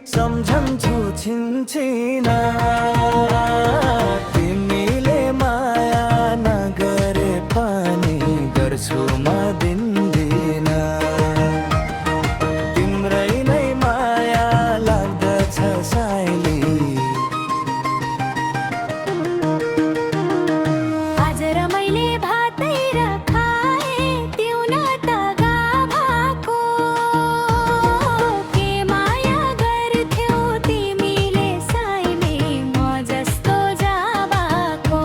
सम्झन्छु छिन्छिना तिमीले माया नगरे पनि गर्छु म दिन्दिन तिम्रै नै माया लाग्दछ साइली आज रमाइले भातै र खाए पिउन त गाभाको के माया गर्थ्यौ तिमीले साइली म जस्तो जाबाको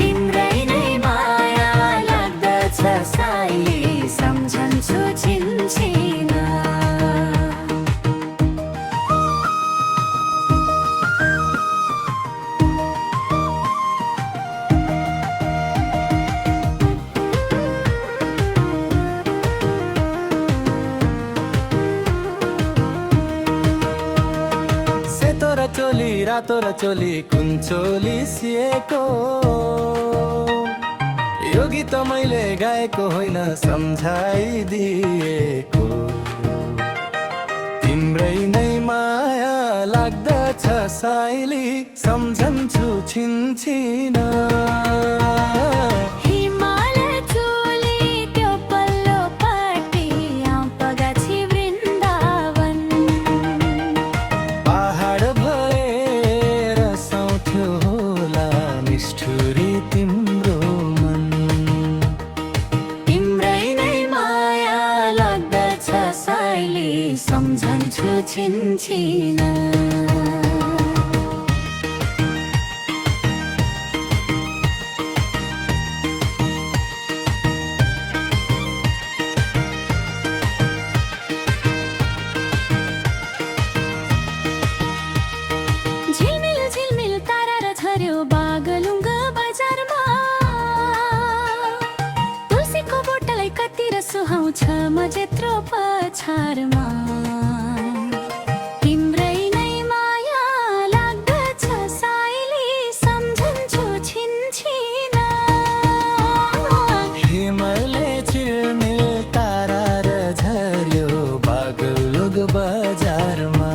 तिम्रै नै माया लाग्दछ साइली सम्झन्छु छिन्छिना चोली रातो र चोली कुन चोली सिएको यो गीत मैले गाएको होइन सम्झाइदिएको तिम्रै नै माया लाग्दछ साइली सम्झन्छु छिन्छिना तिम्रो मन तिम्रै नै माया लाग्दछ साइली सम्झन्छु छिन्छिना झिलमिल झिलमिल तारा र झर्यो बागलुङ्ग बजारमा तुलसीको बोटलाई कति र सुहाउँछ म जेत्रो पछारमा तिम्रै नै माया लाग्दछ साइली सम्झन्छु छिन्छिना हिमले झिलमिल तारा र झर्यो बागलुङ्ग बजारमा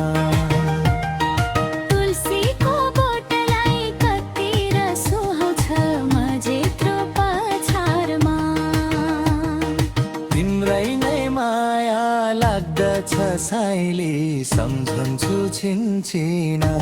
लाग्दछ साइली सम्झन्छु छिन्छिना